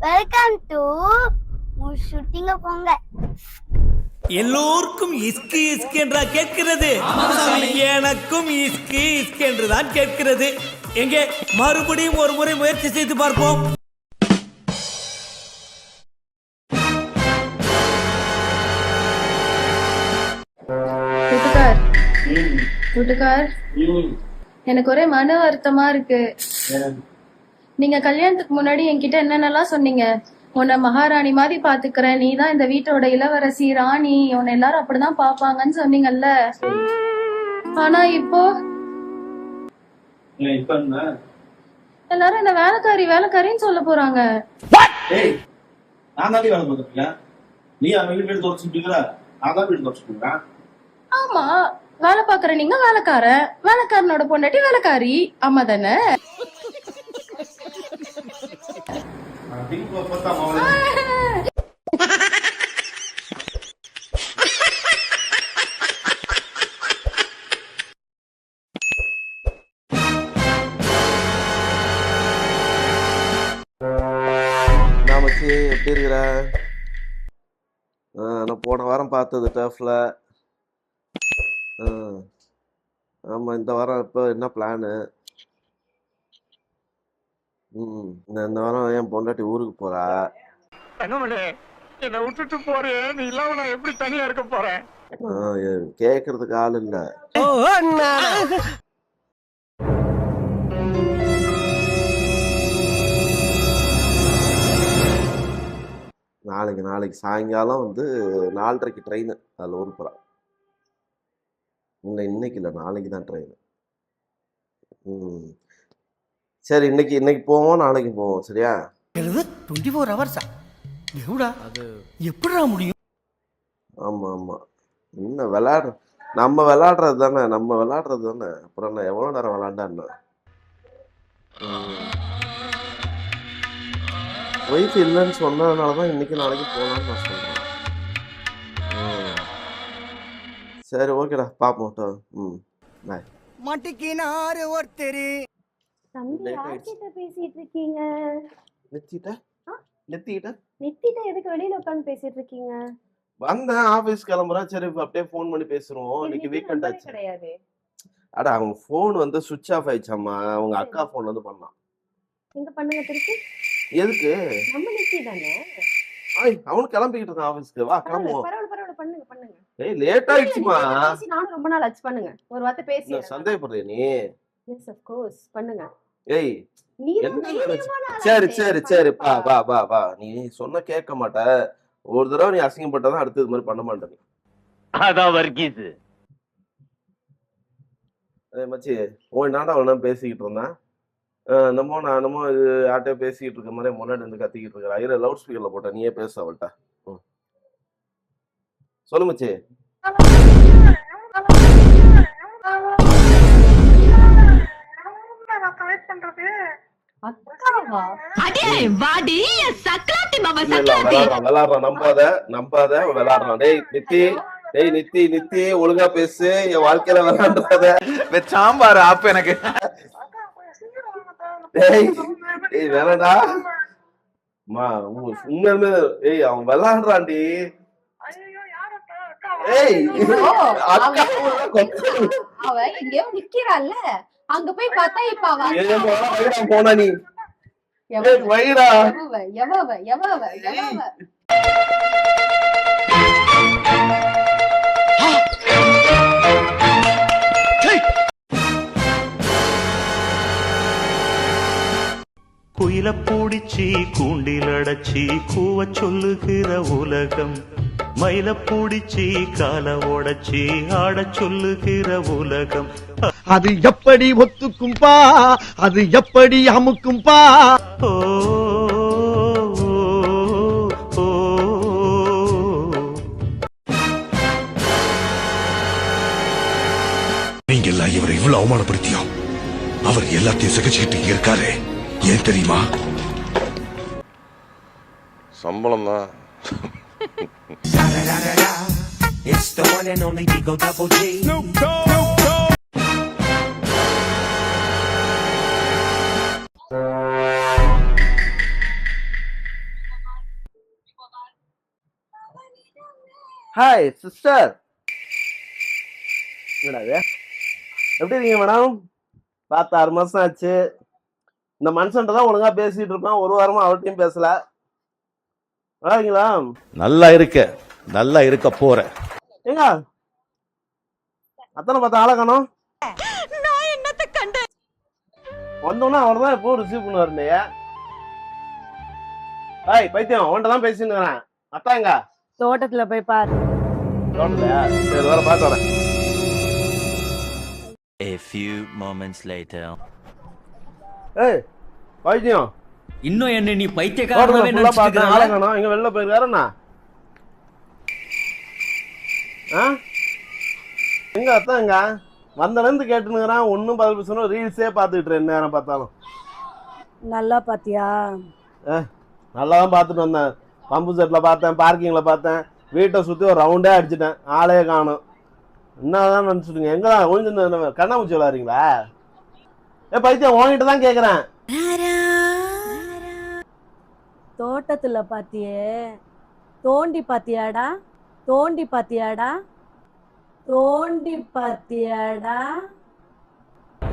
Welcome to ஷூட்டிங்க போங்க. எல்லோருக்கும் இஸ்கி இஸ்கி என்றா கேட்கிறது, எனக்கும் இஸ்கி இஸ்கி என்றுதான் கேட்கிறது. எங்கே மறுபடியும் ஒரு முறை முயற்சி செய்து பார்ப்போம். வீட்டுக்கார், எனக்கு ஒரே மன வருத்தமா இருக்கு. நீங்க கல்யாணத்துக்கு முன்னாடி என்கிட்ட என்னென்னலாம் சொன்னீங்க? உன்னை மகாராணி மாதிரி பாத்துக்கிறேன், நீ தான் இந்த வீட்டோட இளவரசி ராணி, உன்னை எல்லாரும் அப்படிதான் பாப்பாங்கன்னு சொன்னீங்கல்ல. ஆனா இப்போ எல்லாரும் என்ன வேலைக்காரி வேலைக்காரின்னு சொல்ல போறாங்க. ஆமா, வேலை பாக்குற நீங்க வேலைக்காரன், வேலைக்காரனோட பொண்டாட்டி வேலைக்காரி, ஆமா தானே? எப்படி இருக்கிற? நான் போன வாரம் பார்த்தது டர்ஃப்ல. ஆமா, இந்த வாரம் இப்போ என்ன பிளானு? இந்த வாரம் என் பொண்டாட்டி ஊருக்கு போறா. என்ன விட்டுட்டு போறேன், நீ இல்லாம நான் எப்படி தனியா இருக்க போறேன்? கேக்குறதுக்கு ஆள் இல்ல. நாளைக்கு சாயங்காலம் வந்து 4:30க்கு ட்ரெயின். அதில் ஊருக்கு போறா. இன்னைக்கு இல்லை, நாளைக்கு தான் ட்ரெயின். சரி, இன்னைக்கு போவோம், நாளைக்கு போவோம், சரியா? 24 hours அது எப்படிடா முடியும்? ஆமா ஆமா, இன்னும் நம்ம விளையாடுறது தானே. அப்புறம் என்ன, எவ்வளோ நேரம் விளையாண்டான்னா? ஒய்ஃப் இல்லைன்னு சொன்னதுனால தான் இன்னைக்கு நாளைக்கு போகலான்னு நான் சொல்றேன். சரி, ஓகேடா, பாப்போம். பாய். மாட்டிக்கினாரு ஒருத்தர். தம்பி, யார்கிட்ட பேசிட்டு இருக்கீங்க? நெத்திட்ட எதுக்கு வெளியில உட்கார்ந்து பேசிட்டு இருக்கீங்க? வந்தேன், ஆபீஸ் கிளம்புறேன். சரி, அப்படியே ஃபோன் பண்ணி பேசுறோம். இன்னைக்கு வீக்கெண்ட் ஆச்சு. கிடையாது. அட, அவங்க ஃபோன் வந்து சுவிட்ச் ஆஃப் ஆயிடுச்சாம்மா. அவங்க அக்கா ஃபோன் வந்து பண்ணான். எங்க பண்ணுங்க திருப்பி. எதுக்கு? நம்ம நெத்தி தானே. அவனு கிளம்பிக்கிட்டு இருக்கான் ஆபீஸ்க்கு. வா, கிளம்புவோம். பரவாயில்ல, பண்ணுங்க. ஏய், லேட் ஆயிடுச்சுமா. நானும் ரொம்ப நாள் ஆச்சு. பண்ணுங்க, ஒரு வார்த்தை பேசி. சந்தேகப்படுறியா நீ? எஸ், ஆஃப் கோர்ஸ், பண்ணுங்க. ஏய், சரி, வா. நீ சொன்ன கேட்க மாட்ட. ஒரு தடவை நீ அசிங்கப்பட்டதான் அடுத்து இது மாதிரி பண்ண மாட்டேன். அதான் வர்கீஸ். மச்சி, நான்டா அவன பேசிக்கிட்டு இருந்தேன். நம்ம யார்கிட்டயோ பேசிக்கிட்டு இருக்க மாதிரி முன்னாடி வந்து கத்திக்கிட்டு இருக்கிற. ஐயர் லவுட் ஸ்பீக்கர்ல போட்ட, நீயே பேச அவள்கிட்ட. சொல்லு மச்சி. நம்பாத விளையாடுறான். டேய் நித்தி, ஒழுங்கா பேசு. என் வாழ்க்கையில விளையாடுறத சாம்பார் ஆப் எனக்கு. வேணடா உண்மையுமே. அவன் விளையாடுறான்டி. அவ எங்கேயோ நிக்கிறாள்ல, அங்க போய் பார்த்தா இப்ப போனா நீ வைடா. எவ குயில பூடிச்சி கூண்டில் அடைச்சி கூவ சொல்லுகிற உலகம், மயில பூடிச்சி கால உடைச்சி ஆட சொல்லுகிற உலகம். அது எப்படி ஒத்துக்கும்பா, அது எப்படி அமுக்கும்பா. ஓ நீங்க எல்லாம் இவரை இவ்வளவு அவமானப்படுத்தியோ, அவர் எல்லாத்தையும் சகிச்சுக்கிட்டு இருக்காரு. ஏன் தெரியுமா? சம்பளம் தான். It's the one and only Digo Double G. Snoop Dogg. Hi sister. என்னடா எப்படி இருக்கீங்க மேடம்? பார்த்து 6 மாசம் ஆச்சு. இந்த மனுஷன்ட்ட தான் ஒழுங்கா பேசிட்டு இருப்பேன். ஒரு வாரமா அவர்கிட்டயும் பேசல. நல்லா இருக்க போற. ஏங்க அத்தனை பார்த்த ஆளை காணோம். வந்தோன்னா அவர் தான் எப்போ ரிசீவ் பண்ணுவார் இல்லையா? ஹாய் பைத்தியம், அவன்கிட்ட தான் பேசிட்டு இருக்கிறேன். அத்தா எங்க? தோட்டத்துல போய் பாரு. தோட்டலையா? சரி வர பார்த்து வரேன். A few moments later. ஏய் பைத்தியம், இன்னும் என்ன நீ தோட்டத்துல பைத்தியக்காரனாவே ஃபுல்லா நினைச்சிட்டு பார்த்தேன், ஆளை இருக்கற? காணோம். எங்க வெளில போயிருக்காருண்ணா? எங்க அத்தா எங்க? வந்தலேருந்து கேட்டுனுக்குறான், ஒன்னும் பதில் பேசணும். ரீல்ஸே பார்த்துக்கிட்டு என்ன நேரம் பார்த்தாலும். நல்லா பாத்தியா? நல்லா தான் பார்த்துட்டு வந்தேன். பம்பு செட்ல பார்த்தேன், பார்க்கிங்ல பார்த்தேன், வீட்டை சுத்தி ஒரு ரவுண்டே அடிச்சிட்டேன். ஆளே காணும். என்னதான் நினைச்சிட்டுங்க? எங்கதான் ஒழிஞ்சு கண்ணாமூச்சி விளாடுறீங்களா? பைத்தியம் உங்ககிட்ட தான் கேக்குறேன். தோட்டத்துல பாத்தியே, தோண்டி பாத்தியாடா? தோண்டி பாத்தியாடா? தோண்டி பாத்தியாடா?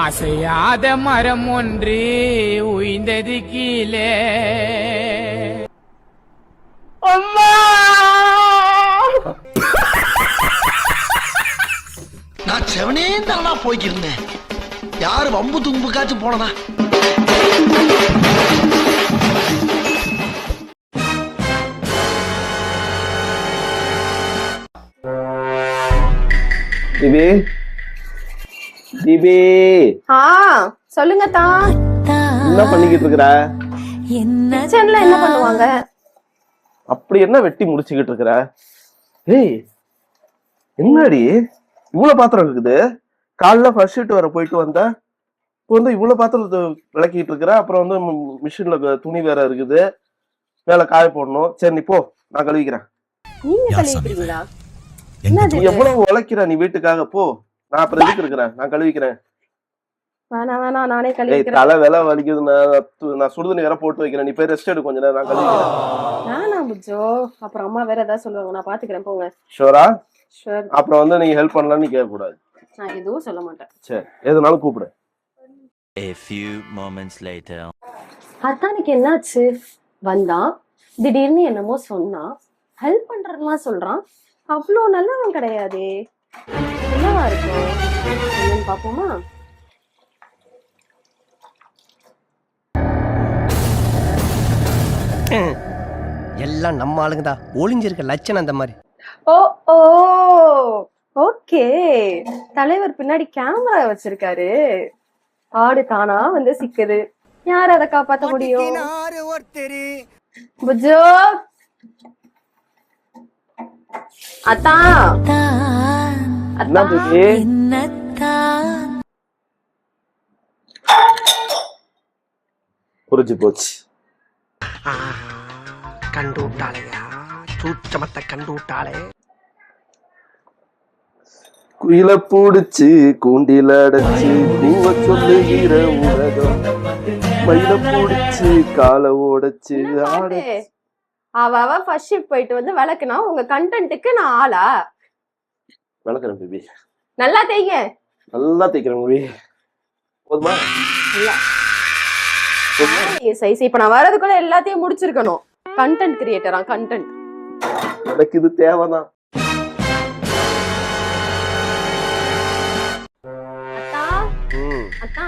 அசையாத மரம் ஒன்று உய்ந்தது கீழே. நான் செவனே தானா போய்க்கிருந்தேன். யாரு வம்பு தும்புக்காச்சும் போனனா? டிபி டிபி சொல்லுங்க தான். என்ன பண்ணிக்கிட்டு இருக்கிற? கிச்சன்ல என்ன பண்ணுவாங்க? அப்படி என்ன வெட்டி முடிச்சுக்கிட்டு இருக்கிற? ஏய் என்னடி இவ்வளவு பாத்திரம் இருக்குது? காலைல ஃபர்ஸ்ட் ஷீட் வர போயிட்டு வந்த, இப்போ வந்து இவ்வளவு பாத்திரத்தை விளக்கிட்டு இருக்கிற. அப்புறம் வந்து மிஷின்ல துணி வேற இருக்குது, வேலை காய போடணும். சரி நீ போ, நான் கழுவிக்கிறேன். நீங்க கழுவிக்கிறீங்களா? நீ எவ்வளவு உழைக்கிற நீ வீட்டுக்காக? போ, நான் அப்புறம் எதுக்கு இருக்கிறேன், நான் கழுவிக்கிறேன். வேணாம் நானே ஏய் கழுவிக்கிறேன். தலை வேலை வலிக்குது, நான் சுடுதண்ணி வேற போட்டு வைக்கிறேன். நீ போய் ரெஸ்ட் எடு கொஞ்ச நேரம், நான் கழுவிக்கிறேன். வேணாம் புஜோ, அப்புறம் அம்மா வேற ஏதாவது சொல்லுவாங்க. நான் பாத்துக்கிறேன், போங்க. ஷூரா? ஷூர். அப்புறம் வந்து நீங்க ஹெல்ப் பண்ணலாம் நீ கேட்க கூடாது. நான் எதுவும் சொல்ல மாட்டேன். சரி எதுனாலும் கூப்பிடு. A few moments later. அத்தானுக்கு என்னாச்சு? வந்தான், திடீர்னு என்னமோ சொன்னான், ஹெல்ப் பண்றதுலாம் சொல்றான். அவ்வளோ நல்லவன் கிடையாதே. என்னவா இருக்கும் என்னன்னு பாப்போமா? எல்லாம் நம்ம ஆளுங்கதா. ஒளிஞ்சிருக்க லட்சணம் அந்த மாதிரி. ஓ ஓ ஓகே, தலைவர் பின்னாடி கேமரா வச்சிருக்காரு. ஆடு தானா வந்து சிக்குது. யார் அதை காப்பாத்த முடியும்? புஜோ அத்தா, என்ன தூக்கி? புரிஞ்சு போச்சு. கண்டு விட்டாளையா, சூச்சமத்தை கண்டு விட்டாளே. குயில பூடிச்சு கூண்டில அடைச்சு கூவ சொல்லுகிற உலகம், மயில பூடிச்சு காலை ஓடச்சு ஆட. அவ ஃபர்ஸ்ட் ஷிஃப்ட் போயிட்டு வந்து விளக்குனா உங்க கண்டென்ட்டுக்கு நான் ஆளா? விளக்குறேன் பேபி, நல்லா தேய்ங்க. நல்லா தேய்க்கிறேன் பேபி. போதுமா? சைஸ். இப்ப நான் வரதுக்குள்ள எல்லாத்தையும் முடிச்சிருக்கணும். கண்டென்ட் கிரியேட்டரா? கண்டென்ட் எனக்கு இது தேவைதான். அத்தா,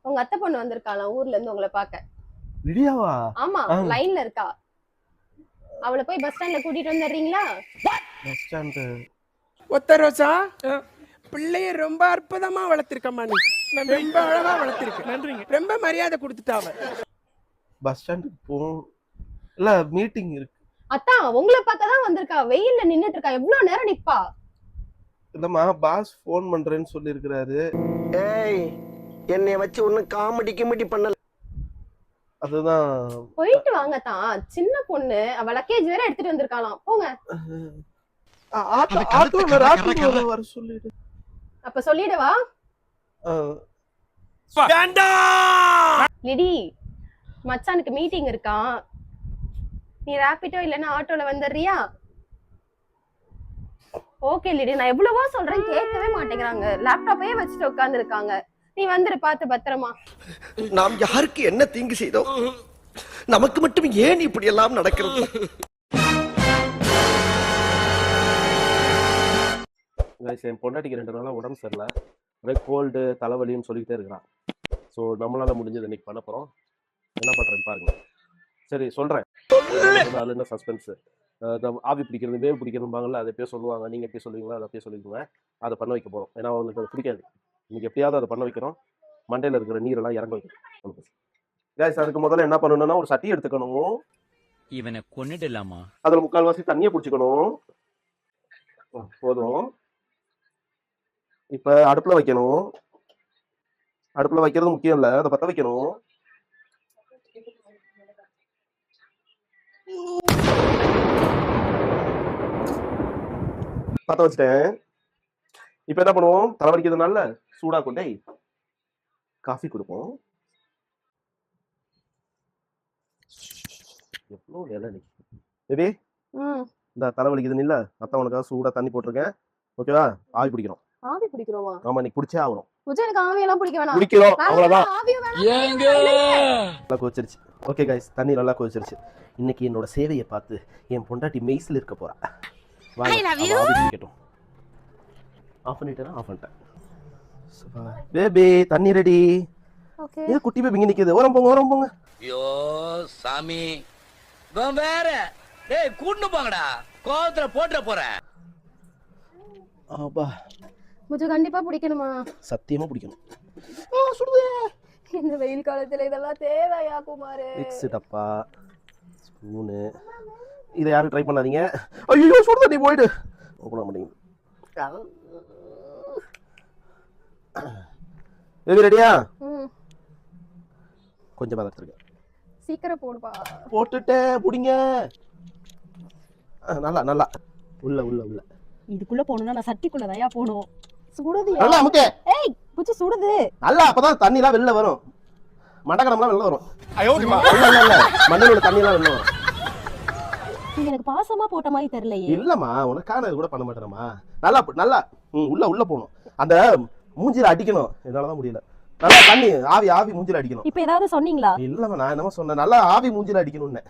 உங்க அத்தை பொண்ணு வந்திருக்காளாம் ஊர்ல இருந்து உங்களை பாக்க. விடியாவா? ஆமா, லைன்ல இருக்கா. அவளை போய் பஸ் ஸ்டாண்ட்ல கூட்டிட்டு வந்துடுறீங்களா? Bus stand. ஒத்த ரோசா, பிள்ளைய ரொம்ப அற்புதமா வளர்த்திருக்கம்மா. நீ ரொம்ப அழகா வளர்த்திருக்க. நன்றிங்க. ரொம்ப மரியாதை கொடுத்துட்டாவ. பஸ் ஸ்டாண்டுக்கு போகும் இல்ல, மீட்டிங் இருக்கு. அத்தா உங்களை பார்க்கதான் வந்திருக்கா. வெயில்ல நின்னுட்டு இருக்கா. எவ்வளவு நேரம் நிப்பா? இல்லம்மா, பாஸ் போன் பண்றேன்னு சொல்லி இருக்கிறாரு. ஏய், என்னைய வச்சு ஒன்னும் காமெடி கிமெடி பண்ணல. அதுதான். போயிட்டு வாங்க தான். சின்ன பொண்ணு, அவ லக்கேஜ் வேற எடுத்துட்டு வந்திருக்காளாம். போங்க. வர சொல்லிடு. அப்ப சொல்லிடவா? லிடி, மச்சானுக்கு மீட்டிங் இருக்கான். நீ ராபிடோ இல்லன்னா ஆட்டோல வந்துடுறியா? ஓகே லிடி, நான் எவ்வளவோ சொல்றேன் கேட்கவே மாட்டேங்கிறாங்க. லேப்டாப்பே வச்சுட்டு உட்கார்ந்து இருக்காங்க. நீ வந்துரு, பார்த்து பத்திரமா. நாம் யாருக்கு என்ன தீங்கு செய்தோம்? நமக்கு மட்டும் ஏன் இப்படி எல்லாம் நடக்கிறது? என் பொண்டாட்டிக்கு 2 நாளா உடம்பு சரியில்லை, ஒரே கோல்டு தலைவலின்னு சொல்லிக்கிட்டே இருக்கிறான். ஸோ நம்மளால முடிஞ்சது இன்னைக்கு பண்ண போறோம். என்ன பண்றேன்னு பாருங்க. சரி சொல்றேன். அது என்ன சஸ்பென்ஸ், ஆவி பிடிக்கிறது வேவ் பிடிக்கிறதுபாங்கல்ல, அதை எப்பயோ சொல்லுவாங்க. நீங்க எப்பயும் சொல்லுவீங்களா, அதை எப்பயும் சொல்லிக்குங்க. அதை பண்ண வைக்க போறோம். ஏன்னா அவங்களுக்கு அது பிடிக்காது. இன்னைக்கு எப்படியாவது அதை பண்ண வைக்கிறோம். மண்டையில இருக்கிற நீரெல்லாம் இறங்க வைக்கணும். கைஸ், அதுக்கு முதல்ல என்ன பண்ணணும்னா ஒரு சட்டி எடுத்துக்கணும். இவனை கொன்னுடலாமா? அதுல 3/4 தண்ணியை பிடிச்சிக்கணும். போதும். இப்ப அடுப்புல வைக்கணும். அடுப்புல வைக்கிறது முக்கியம் இல்ல, அதை பத்த வைக்கணும். பத்த வச்சுட்டேன். இப்ப என்ன பண்ணுவோம், தலைவலிக்கிறதுனால சூடா கொண்டே காஃபி கொடுப்போம். எவ்வளவு வேலை நீ பேபி. இந்த தலைவலிக்குது இல்ல, அத்தான் உனக்காக சூடா தண்ணி போட்டிருக்கேன். ஓகேவா? ஆவி பிடிக்கணும். ஆவி பிடிக்கிறோமா? ஆமா, நீ குடிச்சே ஆகணும். எனக்கு ஆவி எல்லாம் பிடிக்க வேணாம். குடிக்கிறோம், அவ்வளவுதான். ஏங்க கொதிச்சிருச்சு. ஓகே கைஸ், தண்ணி நல்லா கொதிச்சிருச்சு. இன்னைக்கு என்னோட சேவையை பார்த்து என் பொண்டாட்டி மெய்ஸ்ல இருக்க போறா. ஆஃப் பண்ணிட்டேனா? ஆஃப் பண்ணிட்டேன். பேபி தண்ணி ரெடி. ஏன் குட்டி பேபி இங்க நிக்குது? ஓரம் போங்க, ஓரம் போங்க. ஐயோ சாமி, வேற டேய் கூட்டு போங்கடா, கோவத்துல போட்டுற போறேன். ஆபா, முஜு கண்டிப்பா பிடிக்கணுமா? சத்தியமா பிடிக்கணும். இந்த வெயில் காலத்துல இதெல்லாம் தேவையா குமாரு? மிக்ஸ் டப்பா, ஸ்பூனு, இதை யாரும் ட்ரை பண்ணாதீங்க. ஐயோ சுடு தண்ணி போயிடு. ஓபன் பண்ண மாட்டீங்க. பேபி ரெடியா? கொஞ்சமா தான் எடுத்துருக்கேன். சீக்கிரம் போடுப்பா. போட்டுட்டேன், புடிங்க. நல்லா நல்லா உள்ள உள்ள உள்ள. இதுக்குள்ள போகணும்னா நான் சட்டிக்குள்ளதாயா போகணும். சுடுது. நல்லா அமுக்க. ஏய் புச்சு சுடுது. நல்லா, அப்பதான் தண்ணி எல்லாம் வெளில வரும். மண்டகடம்லாம் வெளில வரும். இல்ல மண்ணோட தண்ணி எல்லாம் வெளில வரும். நீங்க எனக்கு பாசமா போட்ட மாதிரி தெரியலையே. இல்லம்மா, உனக்கான இது கூட பண்ண மாட்டேறமா. நல்லா நல்லா உள்ள உள்ள போகணும். அந்த மூஞ்சில அடிக்கணும். என்னாலதான் முடியல. நல்லா தண்ணி ஆவி ஆவி மூஞ்சில அடிக்கணும். இப்ப ஏதாவது சொன்னீங்களா? இல்லம்மா, நான் என்னமா சொன்னேன், நல்லா ஆவி மூஞ்சில அடிக்கணும்னு.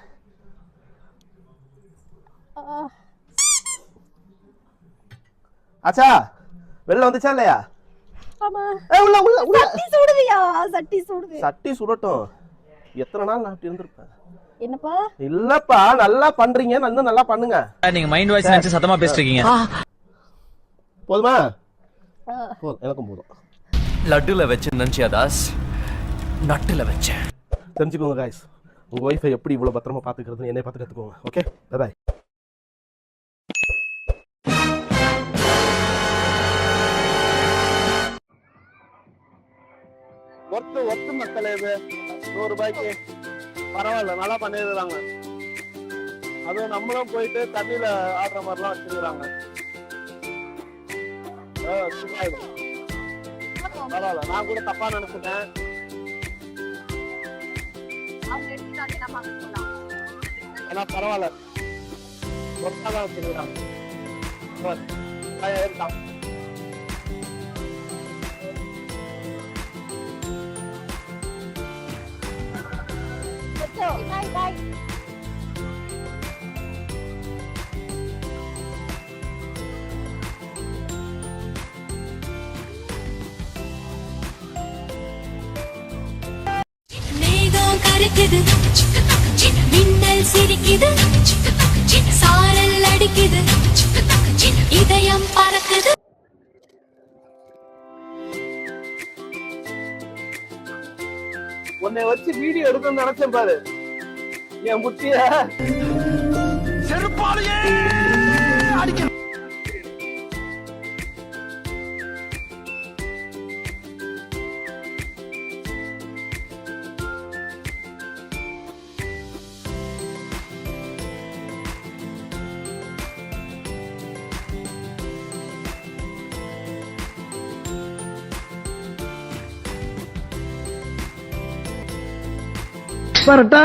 ஆச்சா, வெளில வந்துச்சா இல்லையா? ஆமா. உள்ள உள்ள உள்ள. சட்டி சுடுதியா? சட்டி சுடுது. சட்டி சுடட்டும். எத்தனை நாள் நான் இருந்திருப்பேன். என்னப்பா? இல்லப்பா, நல்லா பண்றீங்க, நல்லா பண்ணுங்க. நீங்க மைண்ட் வாய்ஸ் நினைச்சு சத்தமா பேசிட்டு இருக்கீங்க. போதுமா? போதும், எனக்கும் போதும். லட்டுல வச்சு நினைச்சியா தாஸ், நட்டுல வச்சேன். தெரிஞ்சுக்கோங்க guys, உங்க ஒய்ஃபை எப்படி இவ்வளவு பத்திரமா பாத்துக்கிறதுன்னு என்னை பார்த்து கத்துக்கோங்க. Okay, bye bye. ஒத்து மக்களே, இது 100 ரூபாய்க்கு பரவாயில்ல, நல்லா பண்ணிடுறாங்க. அதுவும் நம்மளும் போயிட்டு தண்ணியில ஆடுற மாதிரிலாம் வச்சுக்கிறாங்க. பரவாயில்ல, நான் கூட தப்பா நினைச்சிட்டேன். ஆனா பரவாயில்ல, ஒத்தாதான் வச்சுக்கிறாங்க. இருக்கான். மேகம் கருக்குது, மின்னல் சிரிக்குது, சாரல் அடிக்குது, இதயம் பறக்குது. உன்னை வச்சு வீடியோ எடுக்கணும்னு நினைச்சேன் பாரு, என் முட்டிய செருப்பாலேயே அடிக்க. பரட்டா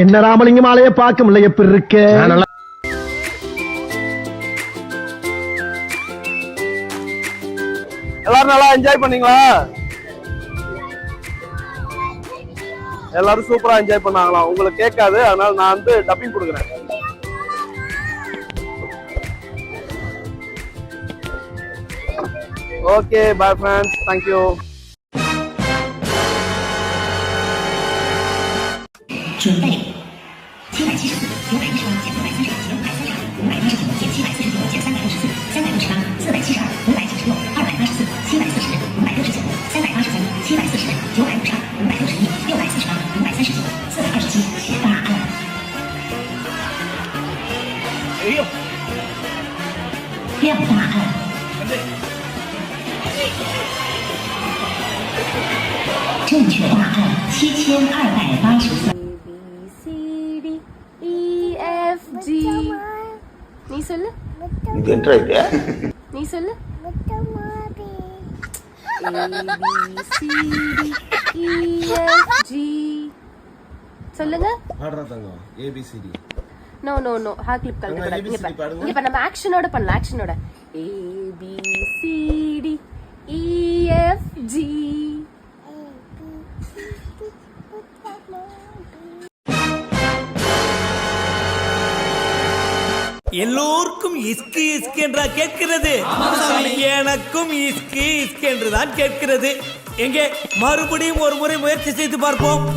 என்ன ராமலிங்கம் ஆலைய பார்க்க முடியல எப்படி இருக்க எல்லாரும் நல்லா என்ஜாய் பண்ணீங்களா? எல்லாரும் சூப்பரா என்ஜாய் பண்ணாங்களாம். உங்களுக்கு கேட்காது, அதனால நான் வந்து டப்பிங் கொடுக்குறேன். ஓகே, பை ஃப்ரெண்ட்ஸ், தேங்க்யூ.准备量大案。正确答案7283。நீ சொல்லு, இது என்ன இது? நீ சொல்லு. சொல்லுங்க. நோ நோ நோ, ஹா கிளிப் கலந்து இங்க நம்ம ஆக்ஷனோட பண்ணலாம். ஆக்ஷனோட ABCD EFG. எல்லோருக்கும் இஸ்கு இஸ்கு என்றா கேட்கிறது? எனக்கும் இஸ்கு இஸ்கு என்றுதான் கேட்கிறது. எங்கே மறுபடியும் ஒரு முறை முயற்சி செய்து பார்ப்போம்.